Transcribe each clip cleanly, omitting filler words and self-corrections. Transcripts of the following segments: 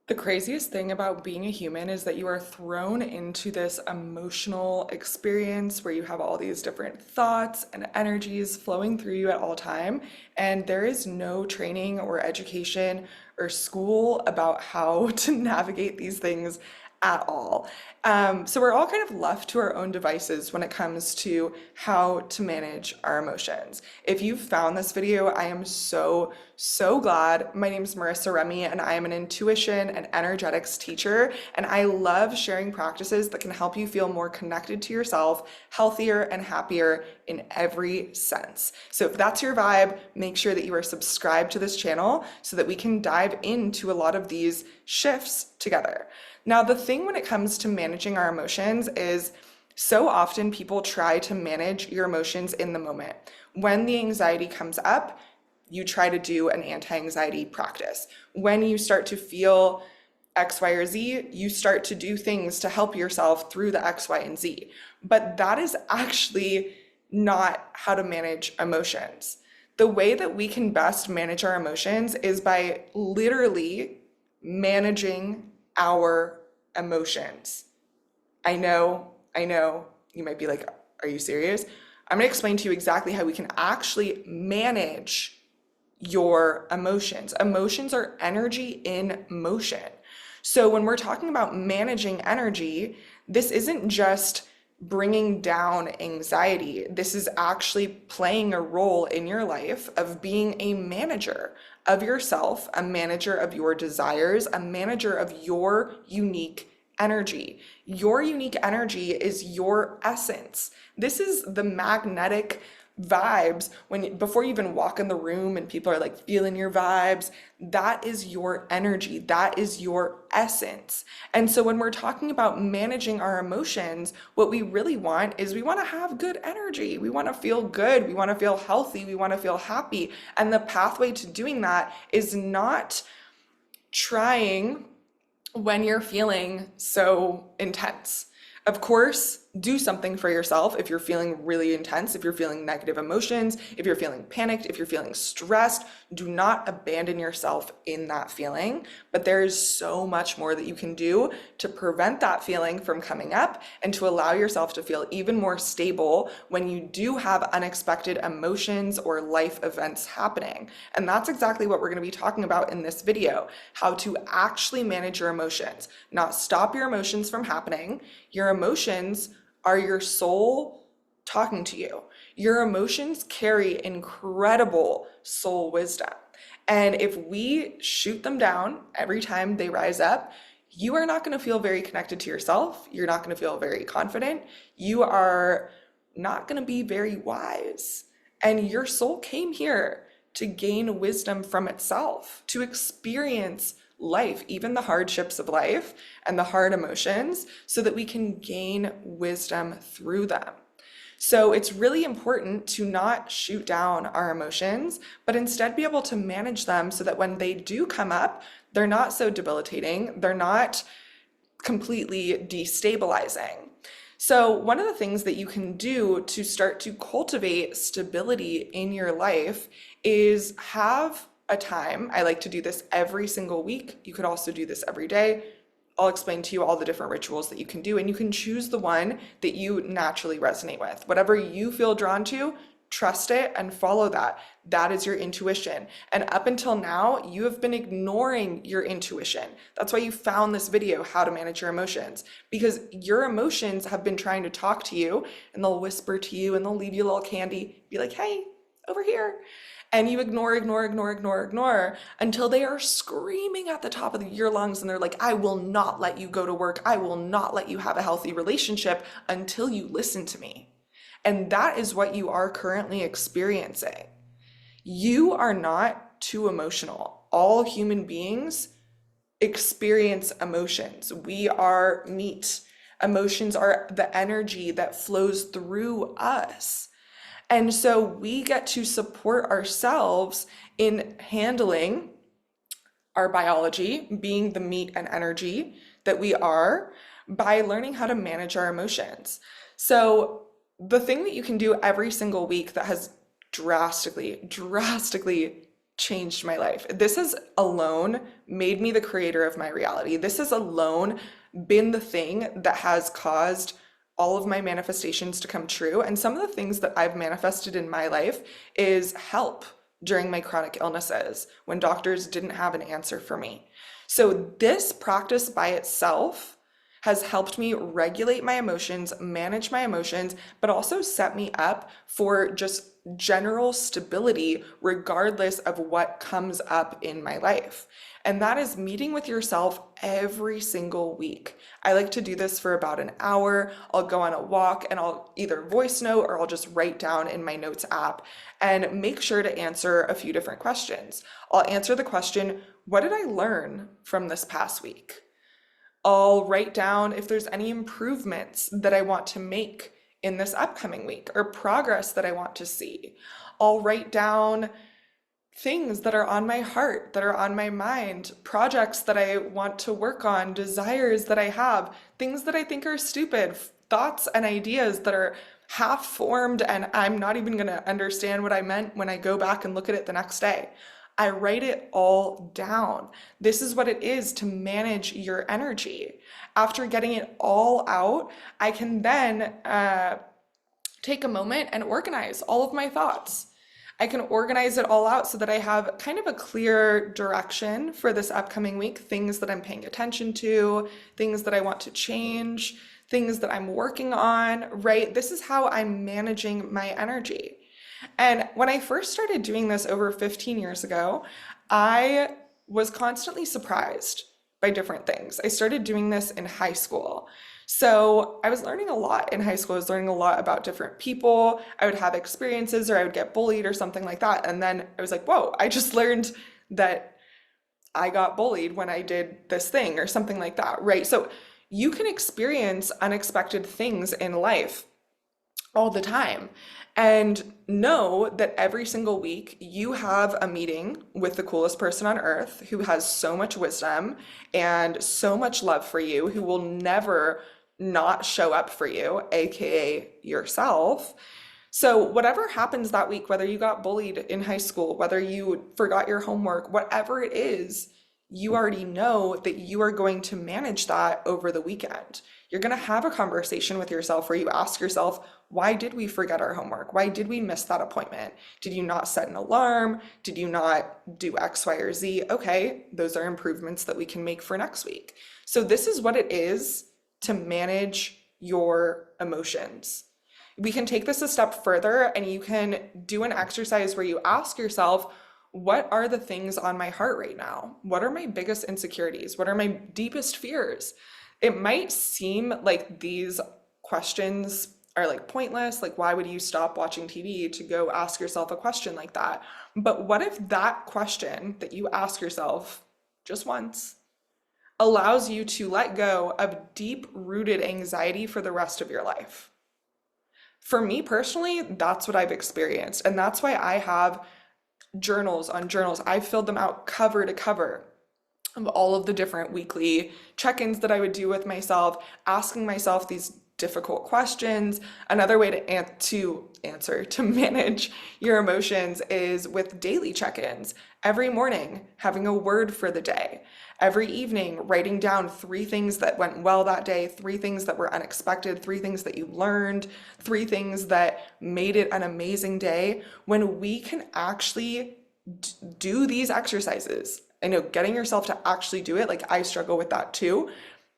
The craziest thing about being a human is that you are thrown into this emotional experience where you have all these different thoughts and energies flowing through you at all time, and there is no training or education or school about how to navigate these things at all. So we're all kind of left to our own devices when it comes to how to manage our emotions. If you've found this video, I am so glad. My name is Marissaremy, and I am an intuition and energetics teacher, and I love sharing practices that can help you feel more connected to yourself, healthier and happier in every sense. So if that's your vibe, make sure that you are subscribed to this channel so that we can dive into a lot of these shifts together. Now, the thing when it comes to managing our emotions is so often people try to manage your emotions in the moment. When the anxiety comes up, you try to do an anti-anxiety practice. When you start to feel X, Y, or Z, you start to do things to help yourself through the X, Y, and Z. But that is actually not how to manage emotions. The way that we can best manage our emotions is by literally managing our emotions. I know, you might be like, are you serious? I'm going to explain to you exactly how we can actually manage your emotions. Emotions are energy in motion. So when we're talking about managing energy, this isn't just bringing down anxiety. This is actually playing a role in your life of being a manager of yourself, a manager of your desires, a manager of your unique energy. Your unique energy is your essence. This is the magnetic vibes when before you even walk in the room and people are like feeling your vibes. That is your energy, that is your essence. And so when we're talking about managing our emotions, what we really want is we want to have good energy, we want to feel good, we want to feel healthy, we want to feel happy. And the pathway to doing that is not trying when you're feeling so intense. Of course, do something for yourself if you're feeling really intense, if you're feeling negative emotions, if you're feeling panicked, if you're feeling stressed. Do not abandon yourself in that feeling. But there is so much more that you can do to prevent that feeling from coming up and to allow yourself to feel even more stable when you do have unexpected emotions or life events happening. And that's exactly what we're going to be talking about in this video, how to actually manage your emotions, not stop your emotions from happening. Your emotions are your soul talking to you. Your emotions carry incredible soul wisdom. And if we shoot them down every time they rise up, you are not going to feel very connected to yourself. You're not going to feel very confident. You are not going to be very wise. And your soul came here to gain wisdom from itself, to experience life, even the hardships of life and the hard emotions, so that we can gain wisdom through them. So it's really important to not shoot down our emotions, but instead be able to manage them so that when they do come up, they're not so debilitating, they're not completely destabilizing. So one of the things that you can do to start to cultivate stability in your life is have a time. I like to do this every single week. You could also do this every day. I'll explain to you all the different rituals that you can do, and you can choose the one that you naturally resonate with. Whatever you feel drawn to, trust it and follow that. That is your intuition. And up until now, you have been ignoring your intuition. That's why you found this video, how to manage your emotions, because your emotions have been trying to talk to you, and they'll whisper to you and they'll leave you a little candy, be like, hey, over here. And you ignore until they are screaming at the top of your lungs and they're like, I will not let you go to work. I will not let you have a healthy relationship until you listen to me. And that is what you are currently experiencing. You are not too emotional. All human beings experience emotions. We are meat. Emotions are the energy that flows through us. And so we get to support ourselves in handling our biology, being the meat and energy that we are, by learning how to manage our emotions. So the thing that you can do every single week that has drastically changed my life. This has alone made me the creator of my reality. This has alone been the thing that has caused all of my manifestations to come true. And some of the things that I've manifested in my life is help during my chronic illnesses when doctors didn't have an answer for me. So this practice by itself has helped me regulate my emotions, manage my emotions, but also set me up for just general stability regardless of what comes up in my life. And that is meeting with yourself every single week. I like to do this for about an hour. I'll go on a walk and I'll either voice note or I'll just write down in my notes app and make sure to answer a few different questions. I'll answer the question, what did I learn from this past week? I'll write down if there's any improvements that I want to make in this upcoming week or progress that I want to see. I'll write down things that are on my heart, that are on my mind, projects that I want to work on, desires that I have, things that I think are stupid, thoughts and ideas that are half formed and I'm not even going to understand what I meant when I go back and look at it the next day. I write it all down. This is what it is to manage your energy. After getting it all out, I can then take a moment and organize all of my thoughts. I can organize it all out so that I have kind of a clear direction for this upcoming week, things that I'm paying attention to, things that I want to change, things that I'm working on, right? This is how I'm managing my energy. And when I first started doing this over 15 years ago, I was constantly surprised by different things. I started doing this in high school. So I was learning a lot in high school. I was learning a lot about different people. I would have experiences or I would get bullied or something like that. And then I was like, whoa, I just learned that I got bullied when I did this thing or something like that, right? So you can experience unexpected things in life all the time. And know that every single week you have a meeting with the coolest person on earth who has so much wisdom and so much love for you, who will never not show up for you, aka yourself. So whatever happens that week, whether you got bullied in high school, whether you forgot your homework, whatever it is, you already know that you are going to manage that over the weekend. You're going to have a conversation with yourself where you ask yourself, why did we forget our homework? Why did we miss that appointment? Did you not set an alarm? Did you not do X, Y, or Z? Okay, those are improvements that we can make for next week. So this is what it is to manage your emotions. We can take this a step further and you can do an exercise where you ask yourself, what are the things on my heart right now? What are my biggest insecurities? What are my deepest fears? It might seem like these questions are like pointless, like why would you stop watching TV to go ask yourself a question like that? But what if that question that you ask yourself just once allows you to let go of deep-rooted anxiety for the rest of your life? For me personally, that's what I've experienced. And that's why I have journals on journals. I've filled them out cover to cover of all of the different weekly check-ins that I would do with myself, asking myself these difficult questions. Another way to manage your emotions is with daily check-ins. Every morning, having a word for the day. Every evening, writing down 3 things that went well that day, 3 things that were unexpected, 3 things that you learned, 3 things that made it an amazing day. When we can actually do these exercises, I know getting yourself to actually do it, like I struggle with that too.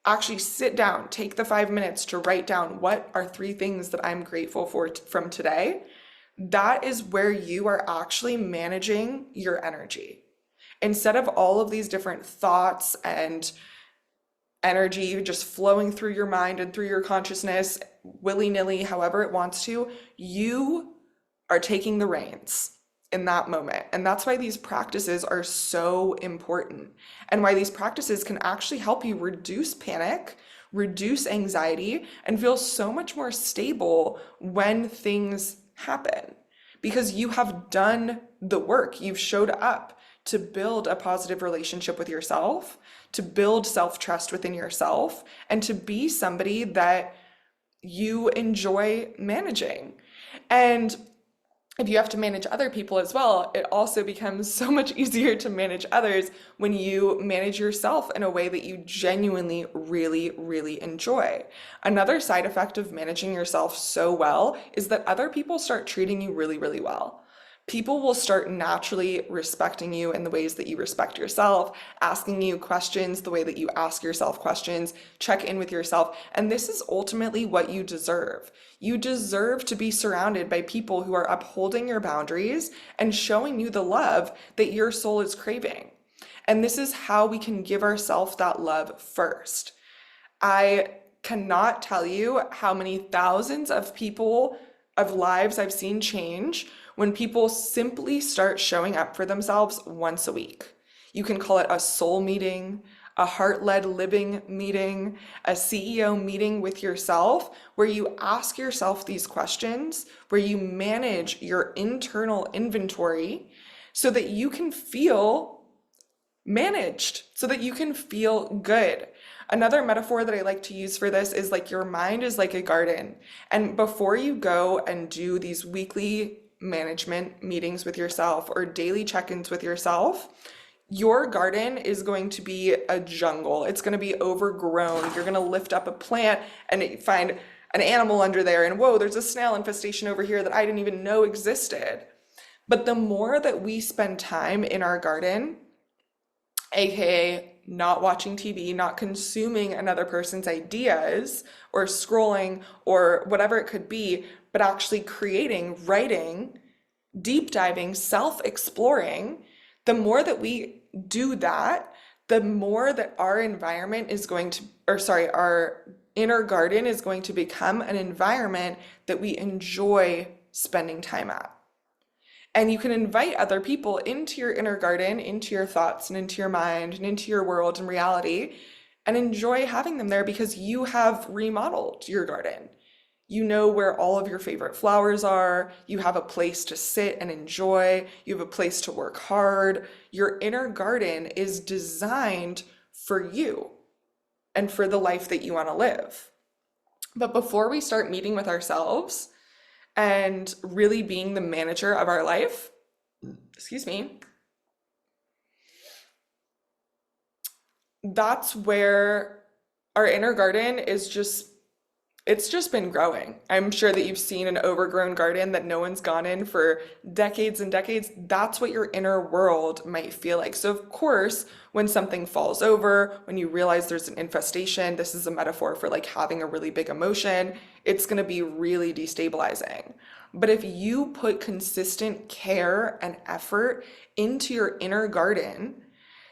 Actually sit down, take the 5 minutes to write down what are 3 things that I'm grateful for from today. That is where you are actually managing your energy. Instead of all of these different thoughts and energy just flowing through your mind and through your consciousness, willy-nilly, however it wants to, you are taking the reins in that moment. And that's why these practices are so important and why these practices can actually help you reduce panic, reduce anxiety, and feel so much more stable when things happen because you have done the work. You've showed up to build a positive relationship with yourself, to build self-trust within yourself, and to be somebody that you enjoy managing. And if you have to manage other people as well, it also becomes so much easier to manage others when you manage yourself in a way that you genuinely really, really enjoy. Another side effect of managing yourself so well is that other people start treating you really, really well. People will start naturally respecting you in the ways that you respect yourself, asking you questions the way that you ask yourself questions, check in with yourself. And this is ultimately what you deserve. You deserve to be surrounded by people who are upholding your boundaries and showing you the love that your soul is craving. And this is how we can give ourselves that love first. I cannot tell you how many thousands of people, of lives I've seen change when people simply start showing up for themselves once a week. You can call it a soul meeting, a heart-led living meeting, a CEO meeting with yourself, where you ask yourself these questions, where you manage your internal inventory so that you can feel managed, so that you can feel good. Another metaphor that I like to use for this is like your mind is like a garden. And before you go and do these weekly management meetings with yourself or daily check-ins with yourself, your garden is going to be a jungle. It's going to be overgrown. You're going to lift up a plant and find an animal under there, and whoa, there's a snail infestation over here that I didn't even know existed. But the more that we spend time in our garden, aka not watching TV, not consuming another person's ideas or scrolling or whatever it could be, but actually creating, writing, deep diving, self-exploring, the more that we do that, the more that our environment is going to, or sorry, our inner garden is going to become an environment that we enjoy spending time at. And you can invite other people into your inner garden, into your thoughts and into your mind and into your world and reality, and enjoy having them there because you have remodeled your garden. You know where all of your favorite flowers are. You have a place to sit and enjoy. You have a place to work hard. Your inner garden is designed for you and for the life that you want to live. But before we start meeting with ourselves and really being the manager of our life, excuse me, that's where our inner garden is just, it's just been growing. I'm sure that you've seen an overgrown garden that no one's gone in for decades and decades. That's what your inner world might feel like. So of course, when something falls over, when you realize there's an infestation, this is a metaphor for like having a really big emotion, it's going to be really destabilizing. But if you put consistent care and effort into your inner garden,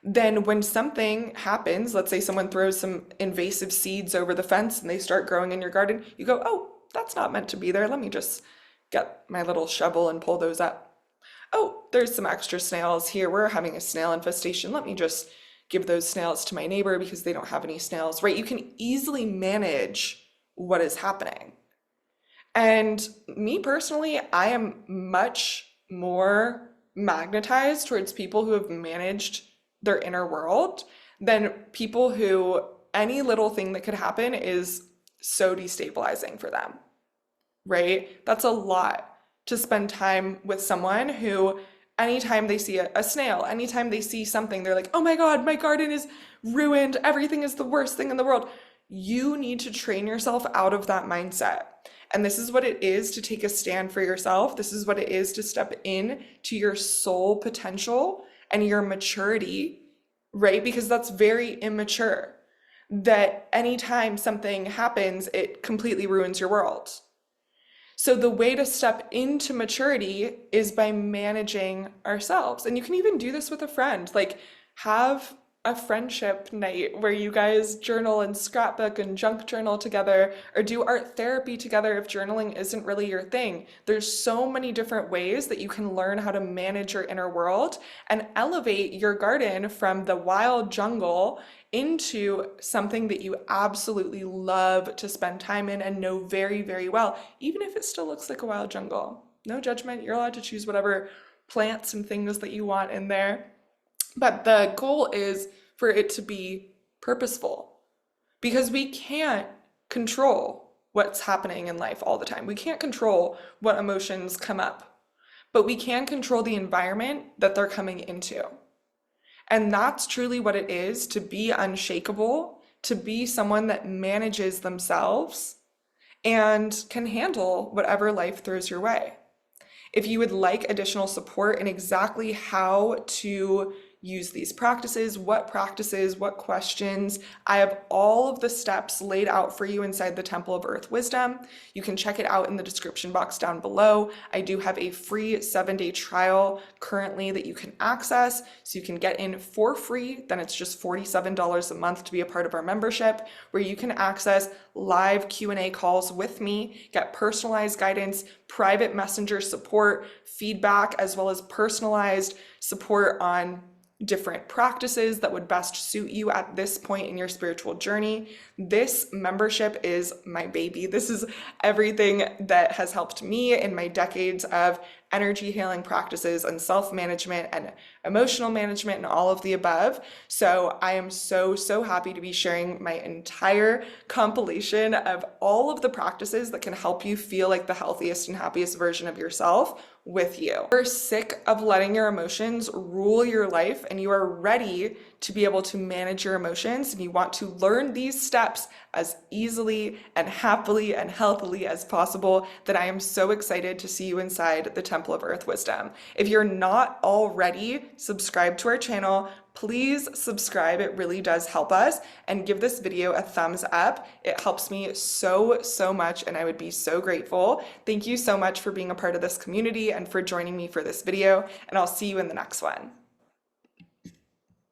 then when something happens, let's say someone throws some invasive seeds over the fence and they start growing in your garden, you go, oh, that's not meant to be there. Let me just get my little shovel and pull those up. Oh, there's some extra snails here. We're having a snail infestation. Let me just give those snails to my neighbor because they don't have any snails, right? You can easily manage what is happening. And me personally, I am much more magnetized towards people who have managed their inner world than people who any little thing that could happen is so destabilizing for them, right? That's a lot to spend time with someone who anytime they see a snail, anytime they see something, they're like, oh my God, my garden is ruined. Everything is the worst thing in the world. You need to train yourself out of that mindset. And this is what it is to take a stand for yourself. This is what it is to step in to your soul potential and your maturity, right? Because that's very immature. That anytime something happens, it completely ruins your world. So the way to step into maturity is by managing ourselves. And you can even do this with a friend. Like have a friendship night where you guys journal and scrapbook and junk journal together, or do art therapy together if journaling isn't really your thing. There's so many different ways that you can learn how to manage your inner world and elevate your garden from the wild jungle into something that you absolutely love to spend time in and know very, very well, even if it still looks like a wild jungle. No judgment. You're allowed to choose whatever plants and things that you want in there. But the goal is for it to be purposeful, because we can't control what's happening in life all the time. We can't control what emotions come up. but we can control the environment that they're coming into. And that's truly what it is to be unshakable, to be someone that manages themselves and can handle whatever life throws your way. If you would like additional support in exactly how to use these practices, what questions, I have all of the steps laid out for you inside the Temple of Earth Wisdom. You can check it out in the description box down below. I do have a free 7-day trial currently that you can access, so you can get in for free. Then it's just $47 a month to be a part of our membership, where you can access live Q&A calls with me, get personalized guidance, private messenger support, feedback, as well as personalized support on different practices that would best suit you at this point in your spiritual journey. This membership is my baby. This is everything that has helped me in my decades of energy healing practices and self-management and emotional management and all of the above. So I am so happy to be sharing my entire compilation of all of the practices that can help you feel like the healthiest and happiest version of yourself with you. You're sick of letting your emotions rule your life and you are ready to be able to manage your emotions, and you want to learn these steps as easily and happily and healthily as possible, then I am so excited to see you inside the Temple of Earth Wisdom. If you're not already subscribed to our channel, please subscribe. It really does help us, and give this video a thumbs up. It helps me so much, and I would be so grateful. Thank you so much for being a part of this community and for joining me for this video, and I'll see you in the next one.